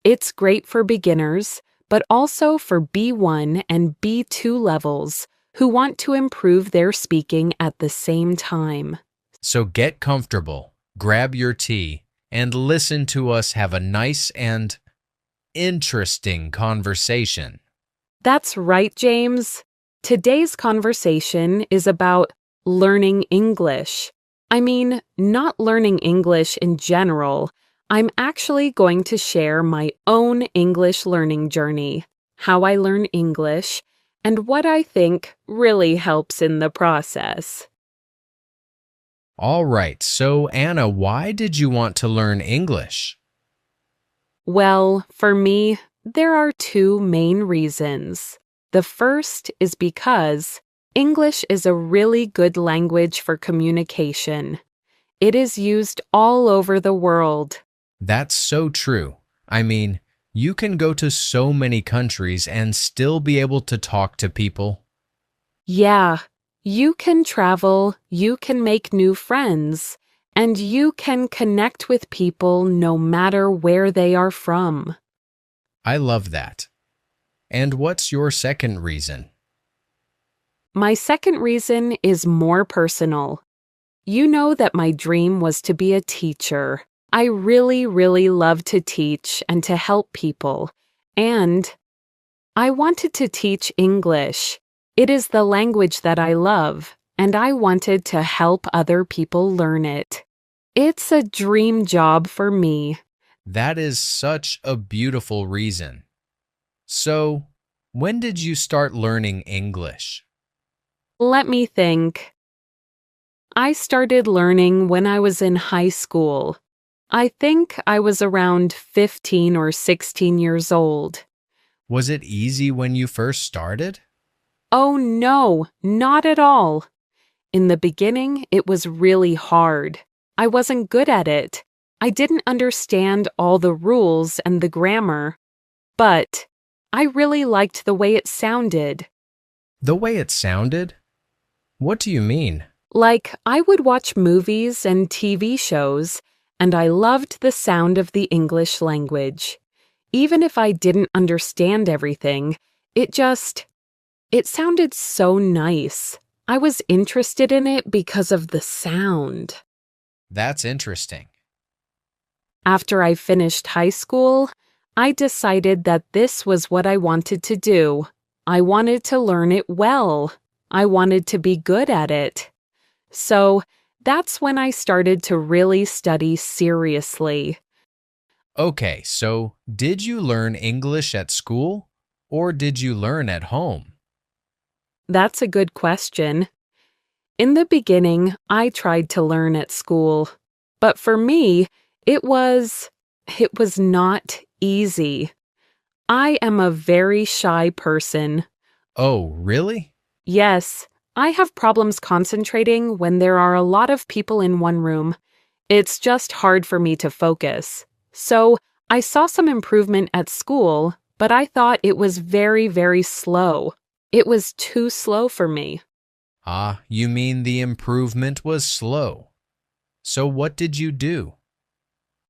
It's great for beginners, but also for B1 and B2 levels who want to improve their speaking at the same time. So get comfortable, grab your tea, and listen to us have a nice and interesting conversation. That's right, James. Today's conversation is about learning English. I mean, not learning English in general. I'm actually going to share my own English learning journey, how I learn English, and what I think really helps in the process. All right, so Anna, why did you want to learn English? Well, for me, there are two main reasons. The first is because English is a really good language for communication. It is used all over the world. That's so true. I mean, you can go to so many countries and still be able to talk to people. Yeah, you can travel, you can make new friends, and you can connect with people no matter where they are from. I love that. And what's your second reason? My second reason is more personal. You know that my dream was to be a teacher. I really, really love to teach and to help people. And I wanted to teach English. It is the language that I love, and I wanted to help other people learn it. It's a dream job for me. That is such a beautiful reason. So, when did you start learning English? Let me think. I started learning when I was in high school. I think I was around 15 or 16 years old. Was it easy when you first started? Oh no, not at all. In the beginning, it was really hard. I wasn't good at it. I didn't understand all the rules and the grammar. But I really liked the way it sounded. The way it sounded? What do you mean? Like, I would watch movies and TV shows, and I loved the sound of the English language. Even if I didn't understand everything, it sounded so nice. I was interested in it because of the sound. That's interesting. After I finished high school, I decided that this was what I wanted to do. I wanted to learn it well. I wanted to be good at it. So that's when I started to really study seriously. Okay, so did you learn English at school or did you learn at home? That's a good question. In the beginning, I tried to learn at school. But for me, it was not easy. I am a very shy person. Oh, really? Yes, I have problems concentrating when there are a lot of people in one room. It's just hard for me to focus. So I saw some improvement at school, but I thought it was very, very slow. It was too slow for me. Ah, you mean the improvement was slow. So what did you do?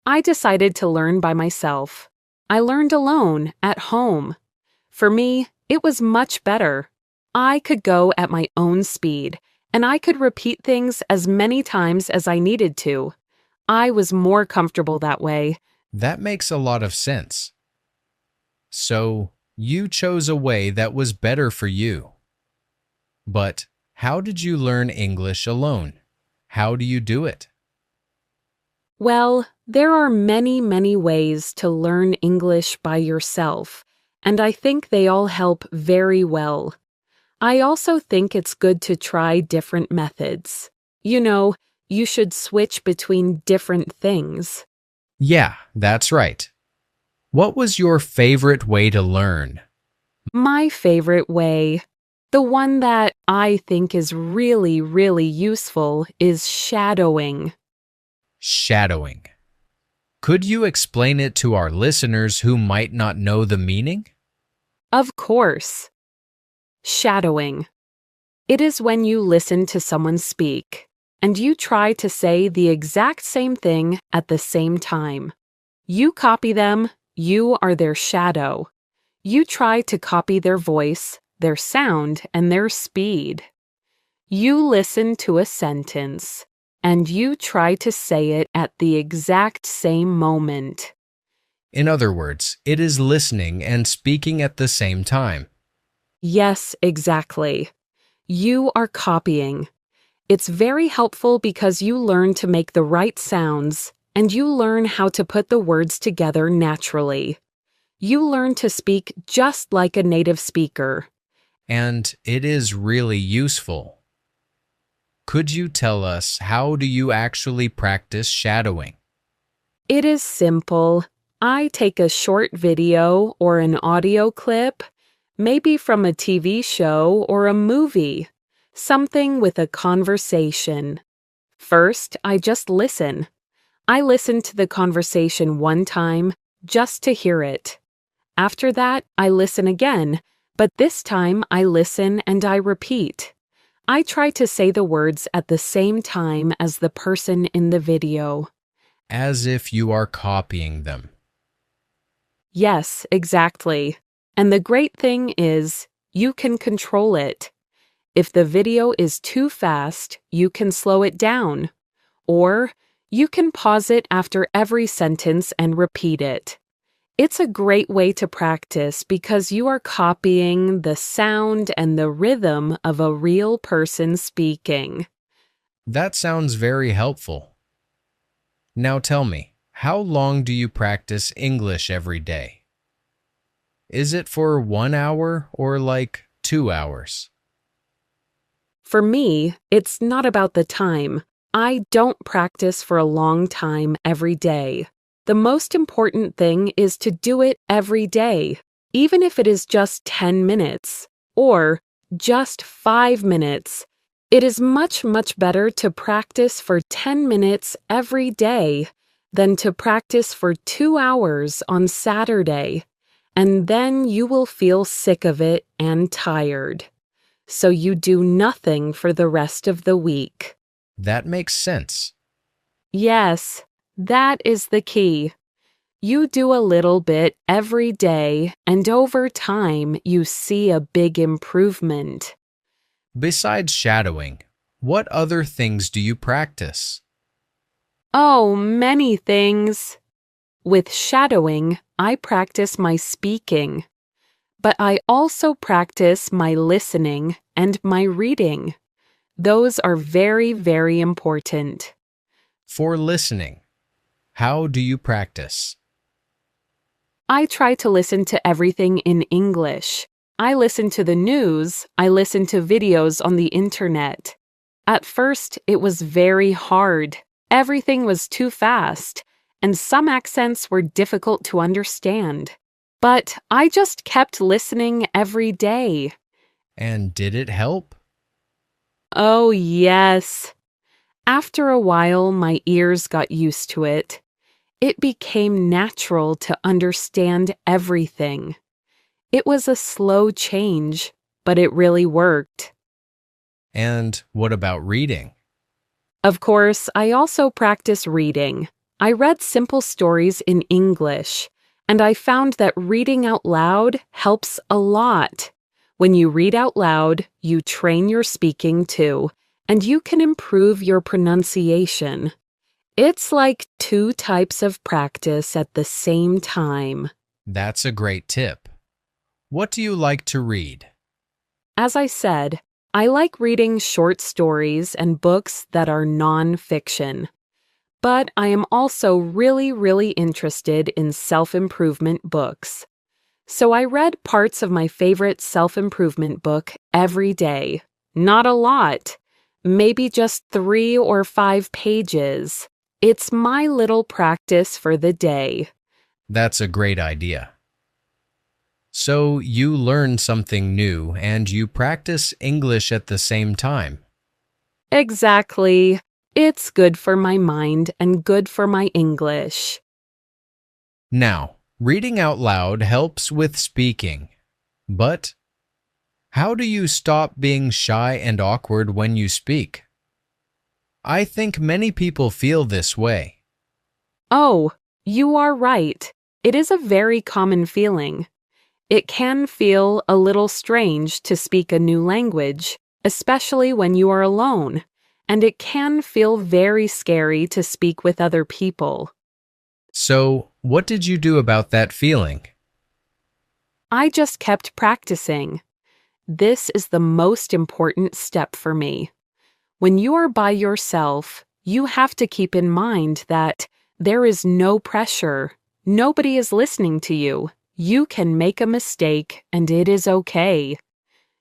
I decided to learn by myself. I learned alone, at home. For me, it was much better. I could go at my own speed, and I could repeat things as many times as I needed to. I was more comfortable that way. That makes a lot of sense. So, you chose a way that was better for you. But how did you learn English alone? How do you do it? Well, there are many, many ways to learn English by yourself, and I think they all help very well. I also think it's good to try different methods. You know, you should switch between different things. Yeah, that's right. What was your favorite way to learn? My favorite way, the one that I think is really, really useful, is shadowing. Shadowing. Could you explain it to our listeners who might not know the meaning? Of course. Shadowing. It is when you listen to someone speak, and you try to say the exact same thing at the same time. You copy them, You are their shadow. You try to copy their voice, their sound, and their speed. You listen to a sentence, and you try to say it at the exact same moment. In other words, it is listening and speaking at the same time. Yes, exactly. You are copying. It's very helpful because you learn to make the right sounds, and you learn how to put the words together naturally. You learn to speak just like a native speaker. And it is really useful. Could you tell us how do you actually practice shadowing? It is simple. I take a short video or an audio clip, maybe from a TV show or a movie, something with a conversation. First, I just listen. I listen to the conversation one time just to hear it. After that, I listen again, but this time I listen and I repeat. I try to say the words at the same time as the person in the video. As if you are copying them. Yes, exactly. And the great thing is, you can control it. If the video is too fast, you can slow it down. Or you can pause it after every sentence and repeat it. It's a great way to practice because you are copying the sound and the rhythm of a real person speaking. That sounds very helpful. Now tell me, how long do you practice English every day? Is it for 1 hour or like 2 hours? For me, it's not about the time. I don't practice for a long time every day. The most important thing is to do it every day, even if it is just 10 minutes or just 5 minutes. It is much, much better to practice for 10 minutes every day than to practice for 2 hours on Saturday, and then you will feel sick of it and tired. So you do nothing for the rest of the week. That makes sense. Yes, that is the key. You do a little bit every day, and over time you see a big improvement. Besides shadowing, what other things do you practice? Oh, many things. With shadowing, I practice my speaking. But I also practice my listening and my reading. Those are very, very important. For listening, how do you practice? I try to listen to everything in English. I listen to the news. I listen to videos on the internet. At first, it was very hard. Everything was too fast, and some accents were difficult to understand. But I just kept listening every day. And did it help? Oh, yes. After a while, my ears got used to it. It became natural to understand everything. It was a slow change, but it really worked. And what about reading? Of course, I also practice reading. I read simple stories in English, and I found that reading out loud helps a lot. When you read out loud, you train your speaking too, and you can improve your pronunciation. It's like 2 types of practice at the same time. That's a great tip. What do you like to read? As I said, I like reading short stories and books that are non-fiction. But I am also really, really interested in self-improvement books. So I read parts of my favorite self-improvement book every day. Not a lot. Maybe just 3 or 5 pages. It's my little practice for the day. That's a great idea. So you learn something new and you practice English at the same time. Exactly. It's good for my mind and good for my English. Now, reading out loud helps with speaking. But how do you stop being shy and awkward when you speak? I think many people feel this way. Oh, you are right. It is a very common feeling. It can feel a little strange to speak a new language, especially when you are alone, and it can feel very scary to speak with other people. So, what did you do about that feeling? I just kept practicing. This is the most important step for me. When you are by yourself, you have to keep in mind that there is no pressure. Nobody is listening to you. You can make a mistake, and it is okay.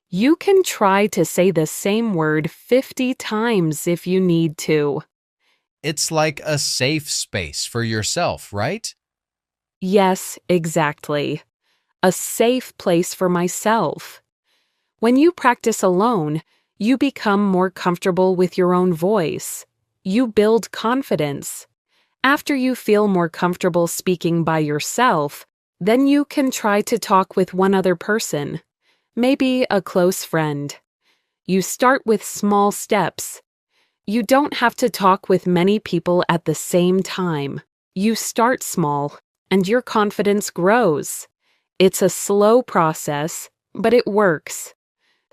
You can try to say the same word 50 times if you need to. It's like a safe space for yourself, right? Yes, exactly. A safe place for myself. When you practice alone, you become more comfortable with your own voice. You build confidence. After you feel more comfortable speaking by yourself, then you can try to talk with one other person, maybe a close friend. You start with small steps. You don't have to talk with many people at the same time. You start small, and your confidence grows. It's a slow process, but it works.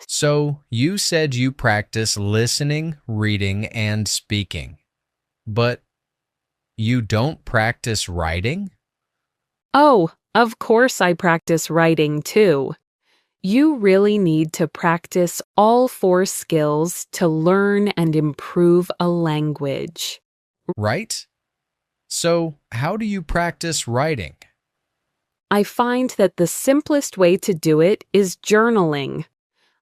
So, you said you practice listening, reading, and speaking. But you don't practice writing? Oh, of course I practice writing too. You really need to practice all 4 skills to learn and improve a language. Right? So, how do you practice writing? I find that the simplest way to do it is journaling.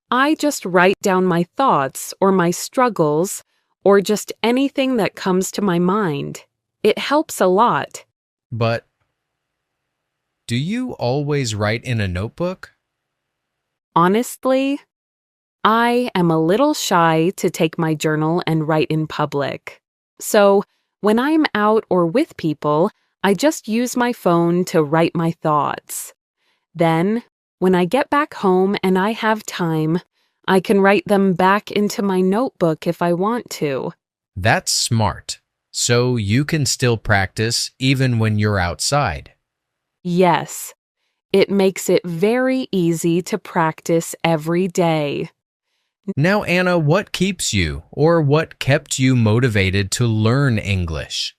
I just write down my thoughts or my struggles or just anything that comes to my mind. It helps a lot. But do you always write in a notebook? Honestly, I am a little shy to take my journal and write in public. So, when I'm out or with people, I just use my phone to write my thoughts. Then, when I get back home and I have time, I can write them back into my notebook if I want to. That's smart. So you can still practice even when you're outside. Yes, it makes it very easy to practice every day. Now, Anna, what keeps you or what kept you motivated to learn English?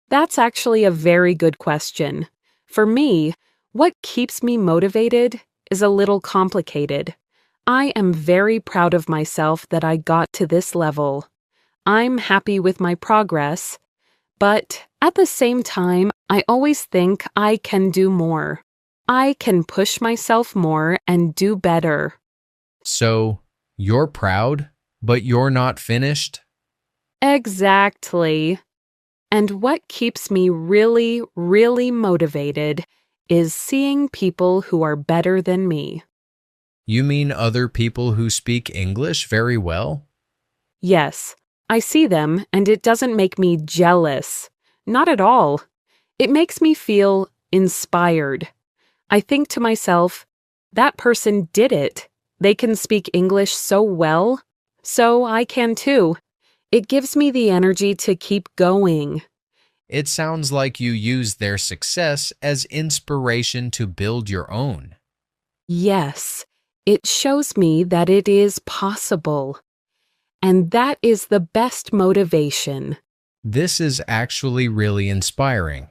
That's actually a very good question. For me, what keeps me motivated is a little complicated. I am very proud of myself that I got to this level. I'm happy with my progress, but at the same time, I always think I can do more. I can push myself more and do better. So, you're proud, but you're not finished? Exactly. And what keeps me really, really motivated is seeing people who are better than me. You mean other people who speak English very well? Yes, I see them and it doesn't make me jealous. Not at all. It makes me feel inspired. I think to myself, that person did it. They can speak English so well, so I can too. It gives me the energy to keep going. It sounds like you use their success as inspiration to build your own. Yes, it shows me that it is possible. And that is the best motivation. This is actually really inspiring.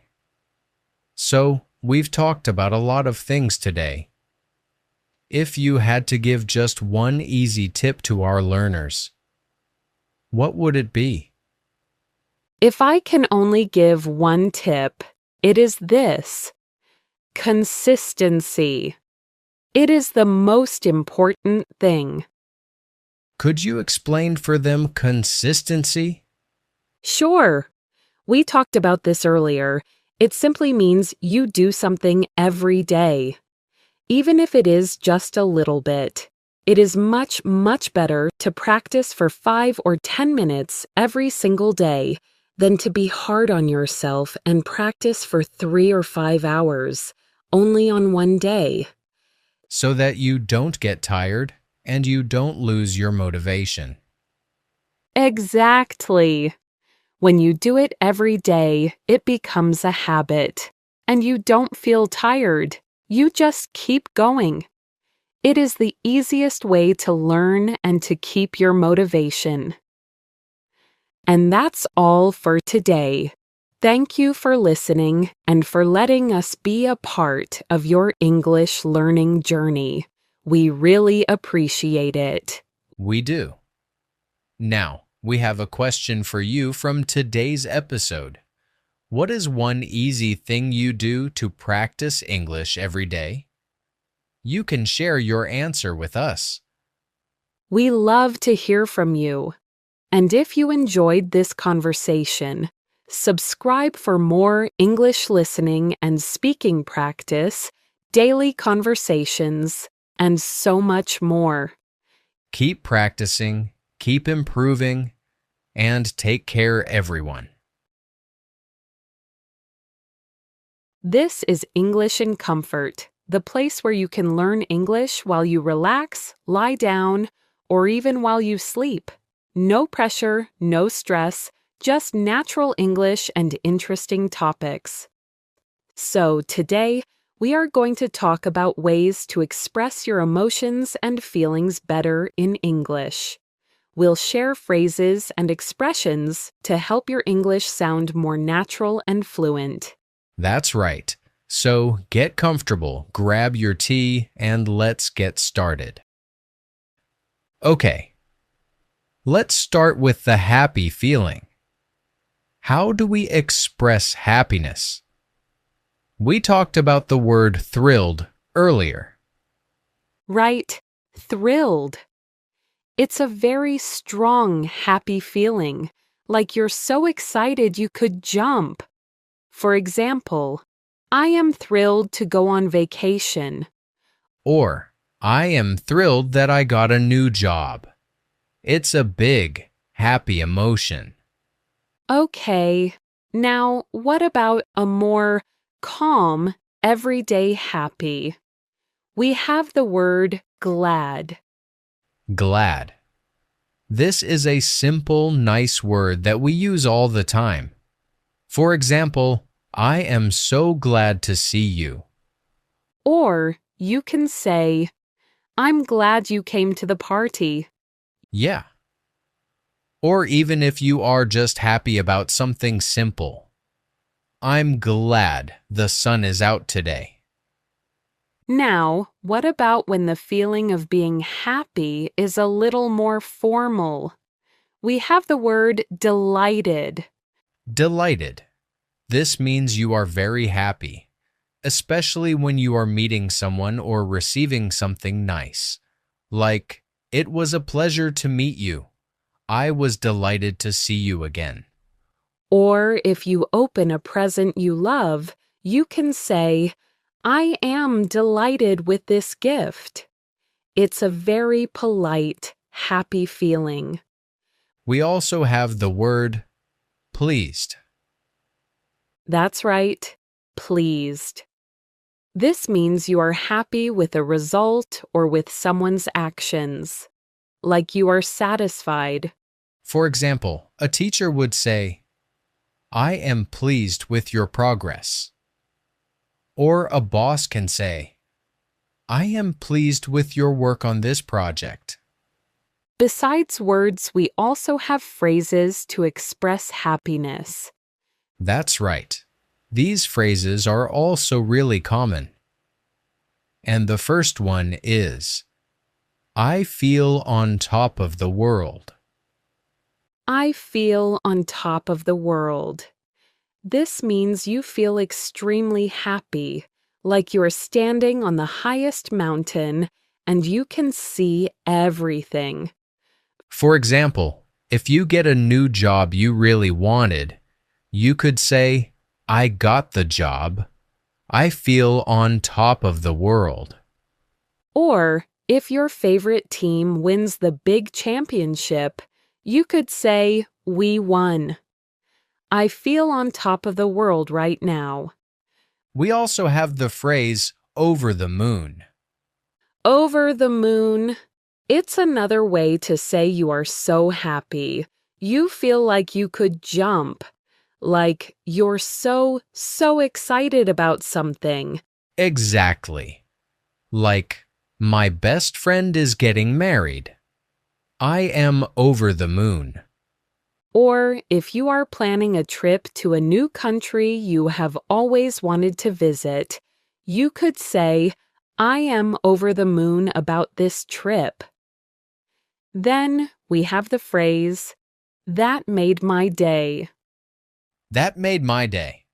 So, we've talked about a lot of things today. If you had to give just one easy tip to our learners, what would it be? If I can only give one tip, it is this: consistency. It is the most important thing. Could you explain for them consistency? Sure. We talked about this earlier. It simply means you do something every day. Even if it is just a little bit. It is much, much better to practice for 5 or 10 minutes every single day than to be hard on yourself and practice for 3 or 5 hours, only on one day. So that you don't get tired and you don't lose your motivation. Exactly. When you do it every day, it becomes a habit. and you don't feel tired. You just keep going. It is the easiest way to learn and to keep your motivation. And that's all for today. Thank you for listening and for letting us be a part of your English learning journey. We really appreciate it. We do. Now, we have a question for you from today's episode. What is one easy thing you do to practice English every day? You can share your answer with us. We love to hear from you. And if you enjoyed this conversation, subscribe for more English listening and speaking practice, daily conversations, and so much more. Keep practicing, keep improving, and take care, everyone. This is English in Comfort, the place where you can learn English while you relax, lie down, or even while you sleep. No pressure, no stress, just natural English and interesting topics. So today, we are going to talk about ways to express your emotions and feelings better in English. We'll share phrases and expressions to help your English sound more natural and fluent. That's right. So get comfortable, grab your tea, and let's get started. Okay, let's start with the happy feeling. How do we express happiness? We talked about the word thrilled earlier. Right, thrilled. It's a very strong, happy feeling, like you're so excited you could jump. For example, I am thrilled to go on vacation. Or, I am thrilled that I got a new job. It's a big, happy emotion. Okay, now what about a more calm, everyday happy? We have the word glad. Glad. This is a simple, nice word that we use all the time. For example, I am so glad to see you. Or you can say, I'm glad you came to the party. Yeah. Or even if you are just happy about something simple. I'm glad the sun is out today. Now, what about when the feeling of being happy is a little more formal? We have the word delighted. Delighted. This means you are very happy, especially when you are meeting someone or receiving something nice. Like, it was a pleasure to meet you. I was delighted to see you again. Or if you open a present you love, you can say, I am delighted with this gift. It's a very polite, happy feeling. We also have the word pleased. That's right, pleased. This means you are happy with a result or with someone's actions, like you are satisfied. For example, a teacher would say, I am pleased with your progress. Or a boss can say, I am pleased with your work on this project. Besides words, we also have phrases to express happiness. That's right. These phrases are also really common. And the first one is, I feel on top of the world. I feel on top of the world. This means you feel extremely happy, like you're standing on the highest mountain and you can see everything. For example, if you get a new job you really wanted, you could say, I got the job. I feel on top of the world. Or, if your favorite team wins the big championship, you could say, we won. I feel on top of the world right now. We also have the phrase, over the moon. Over the moon. It's another way to say you are so happy. You feel like you could jump. Like you're so excited about something. Exactly. Like, my best friend is getting married. I am over the moon. Or if you are planning a trip to a new country you have always wanted to visit, you could say, I am over the moon about this trip. Then we have the phrase, that made my day. That made my day.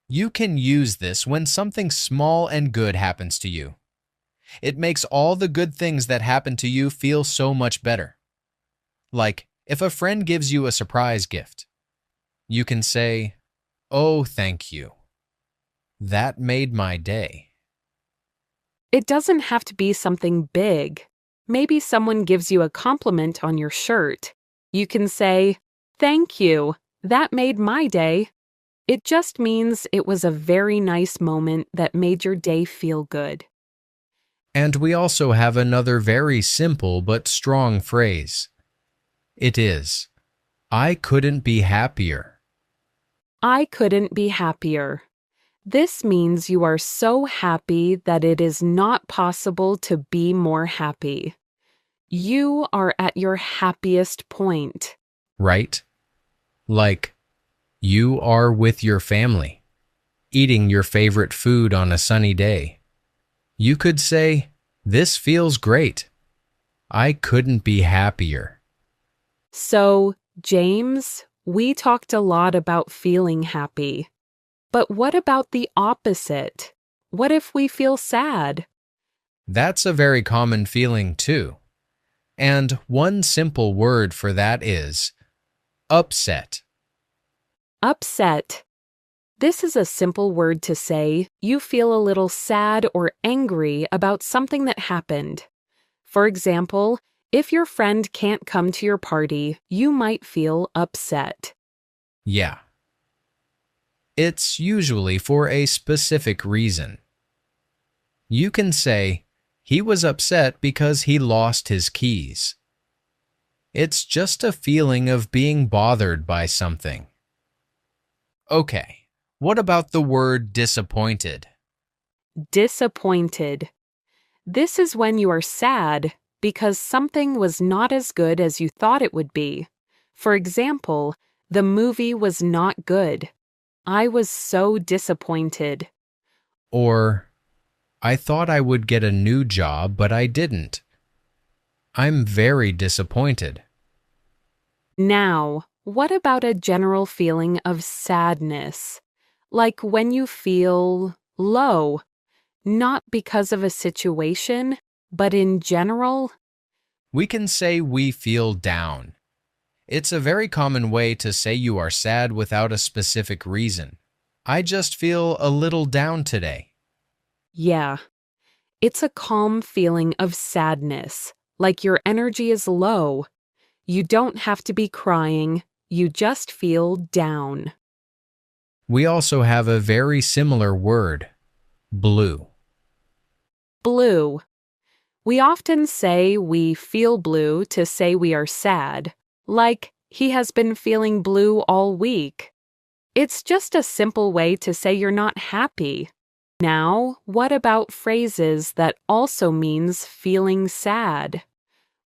You can use this when something small and good happens to you. It makes all the good things that happen to you feel so much better. Like, if a friend gives you a surprise gift, you can say, "Oh, thank you. That made my day." It doesn't have to be something big. Maybe someone gives you a compliment on your shirt. You can say, thank you. That made my day. It just means it was a very nice moment that made your day feel good. And we also have another very simple but strong phrase. It is, I couldn't be happier. I couldn't be happier. This means you are so happy that it is not possible to be more happy. You are at your happiest point. Right? Like, you are with your family, eating your favorite food on a sunny day. You could say, this feels great. I couldn't be happier. So, James, we talked a lot about feeling happy. But what about the opposite? What if we feel sad? That's a very common feeling too. And one simple word for that is upset. Upset. This is a simple word to say you feel a little sad or angry about something that happened. For example, if your friend can't come to your party, you might feel upset. Yeah. It's usually for a specific reason. You can say, he was upset because he lost his keys. It's just a feeling of being bothered by something. Okay, what about the word disappointed? Disappointed. This is when you are sad because something was not as good as you thought it would be. For example, the movie was not good. I was so disappointed. Or, I thought I would get a new job, but I didn't. I'm very disappointed. Now, what about a general feeling of sadness? Like when you feel low, not because of a situation, but in general? We can say we feel down. It's a very common way to say you are sad without a specific reason. I just feel a little down today. Yeah. It's a calm feeling of sadness, like your energy is low. You don't have to be crying, you just feel down. We also have a very similar word, blue. Blue. We often say we feel blue to say we are sad, like he has been feeling blue all week. It's just a simple way to say you're not happy. Now, what about phrases that also means feeling sad?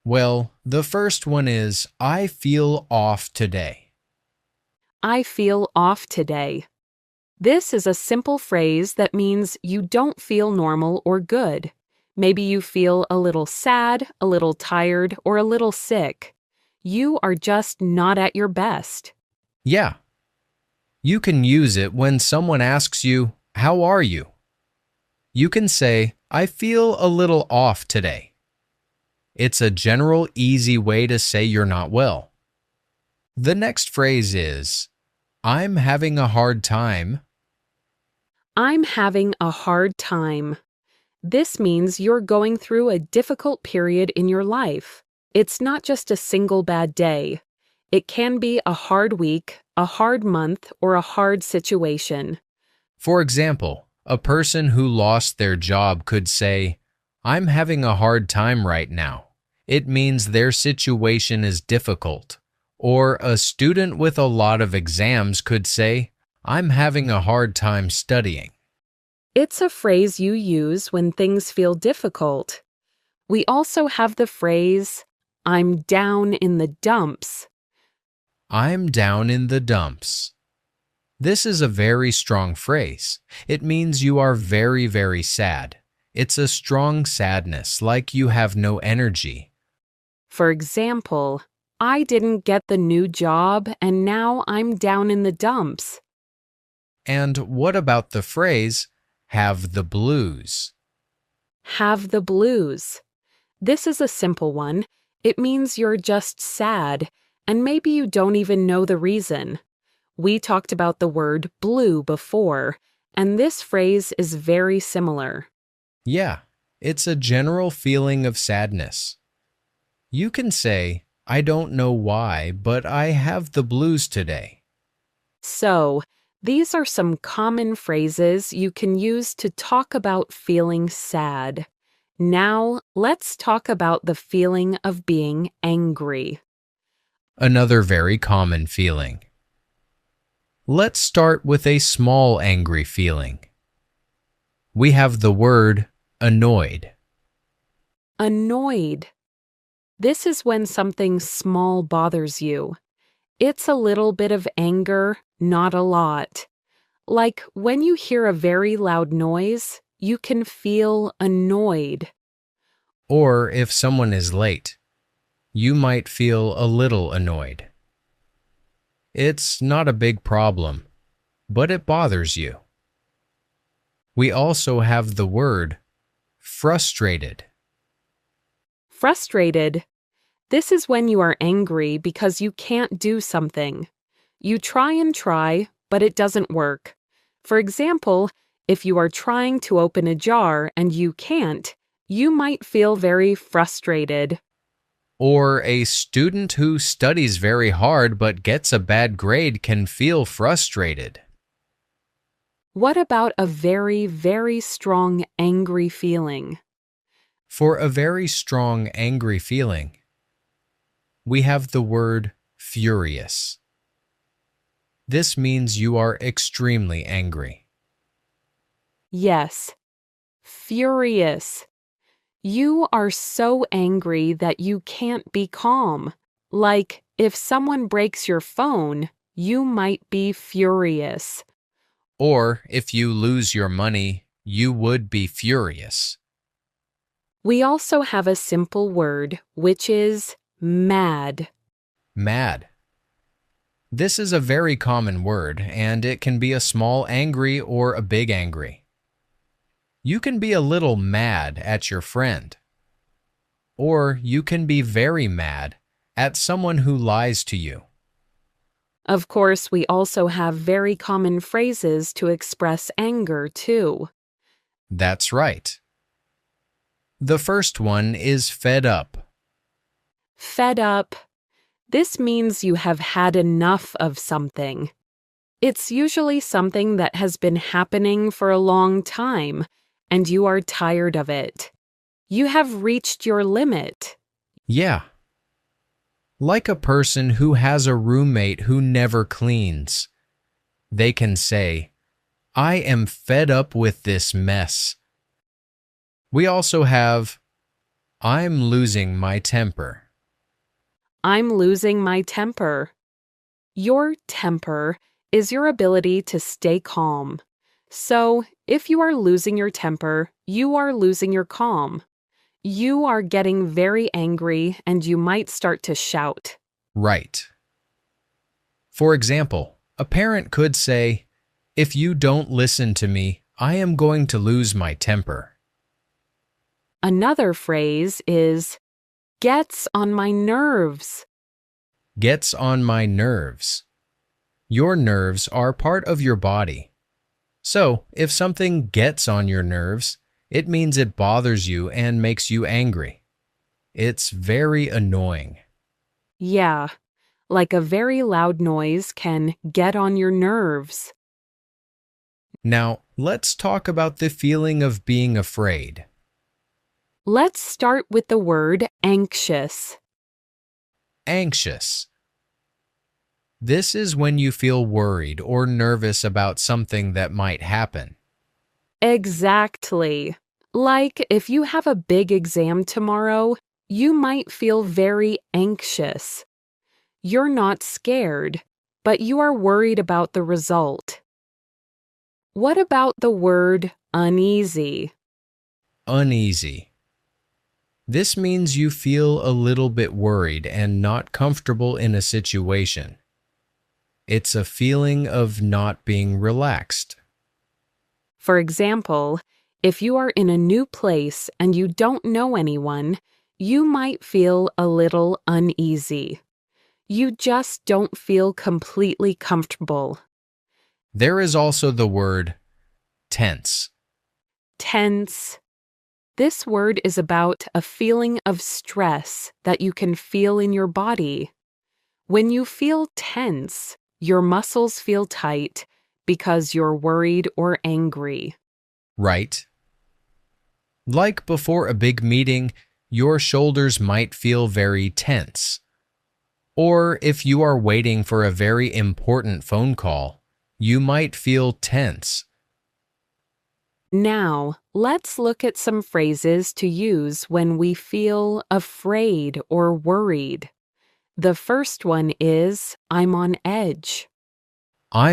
Well, the first one is, I feel off today. I feel off today. This is a simple phrase that means you don't feel normal or good. Maybe you feel a little sad, a little tired, or a little sick. You are just not at your best. Yeah. You can use it when someone asks you, how are you? You can say, I feel a little off today. It's a general, easy way to say you're not well. The next phrase is, I'm having a hard time. I'm having a hard time. This means you're going through a difficult period in your life. It's not just a single bad day. It can be a hard week, a hard month, or a hard situation. For example, a person who lost their job could say, I'm having a hard time right now. It means their situation is difficult. Or a student with a lot of exams could say, I'm having a hard time studying. It's a phrase you use when things feel difficult. We also have the phrase, I'm down in the dumps. I'm down in the dumps. This is a very strong phrase. It means you are very, very sad. It's a strong sadness, like you have no energy. For example, I didn't get the new job and now I'm down in the dumps. And what about the phrase, have the blues? Have the blues. This is a simple one. It means you're just sad, and maybe you don't even know the reason. We talked about the word blue before, and this phrase is very similar. Yeah, it's a general feeling of sadness. You can say, I don't know why, but I have the blues today. So, these are some common phrases you can use to talk about feeling sad. Now, let's talk about the feeling of being angry. Another very common feeling. Let's start with a small angry feeling. We have the word annoyed. Annoyed. This is when something small bothers you. It's a little bit of anger, not a lot. Like when you hear a very loud noise, you can feel annoyed. Or if someone is late, you might feel a little annoyed. It's not a big problem, but it bothers you. We also have the word frustrated. Frustrated. This is when you are angry because you can't do something. You try and try, but it doesn't work. For example, if you are trying to open a jar and you can't, you might feel very frustrated. Or a student who studies very hard but gets a bad grade can feel frustrated. What about a very, very strong angry feeling? For a very strong angry feeling, we have the word furious. This means you are extremely angry. Yes, furious. You are so angry that you can't be calm. Like, if someone breaks your phone, you might be furious. Or if you lose your money, you would be furious. We also have a simple word, which is mad. Mad. This is a very common word, and it can be a small angry or a big angry. You can be a little mad at your friend. Or you can be very mad at someone who lies to you. Of course, we also have very common phrases to express anger, too. That's right. The first one is fed up. Fed up. This means you have had enough of something. It's usually something that has been happening for a long time, and you are tired of it. You have reached your limit. Yeah. Like a person who has a roommate who never cleans. They can say, I am fed up with this mess. We also have, I'm losing my temper. I'm losing my temper. Your temper is your ability to stay calm. So, if you are losing your temper, you are losing your calm. You are getting very angry and you might start to shout. Right. For example, a parent could say, if you don't listen to me, I am going to lose my temper. Another phrase is, gets on my nerves. Gets on my nerves. Your nerves are part of your body. So, if something gets on your nerves, it means it bothers you and makes you angry. It's very annoying. Yeah, like a very loud noise can get on your nerves. Now, let's talk about the feeling of being afraid. Let's start with the word anxious. Anxious. This is when you feel worried or nervous about something that might happen. Exactly. Like if you have a big exam tomorrow, you might feel very anxious. You're not scared, but you are worried about the result. What about the word uneasy? Uneasy. This means you feel a little bit worried and not comfortable in a situation. It's a feeling of not being relaxed. For example, if you are in a new place and you don't know anyone, you might feel a little uneasy. You just don't feel completely comfortable. There is also the word tense. Tense. This word is about a feeling of stress that you can feel in your body. When you feel tense, your muscles feel tight because you're worried or angry. Right? Like before a big meeting, your shoulders might feel very tense. Or if you are waiting for a very important phone call, you might feel tense. Now, let's look at some phrases to use when we feel afraid or worried. The first one is, I'm on edge.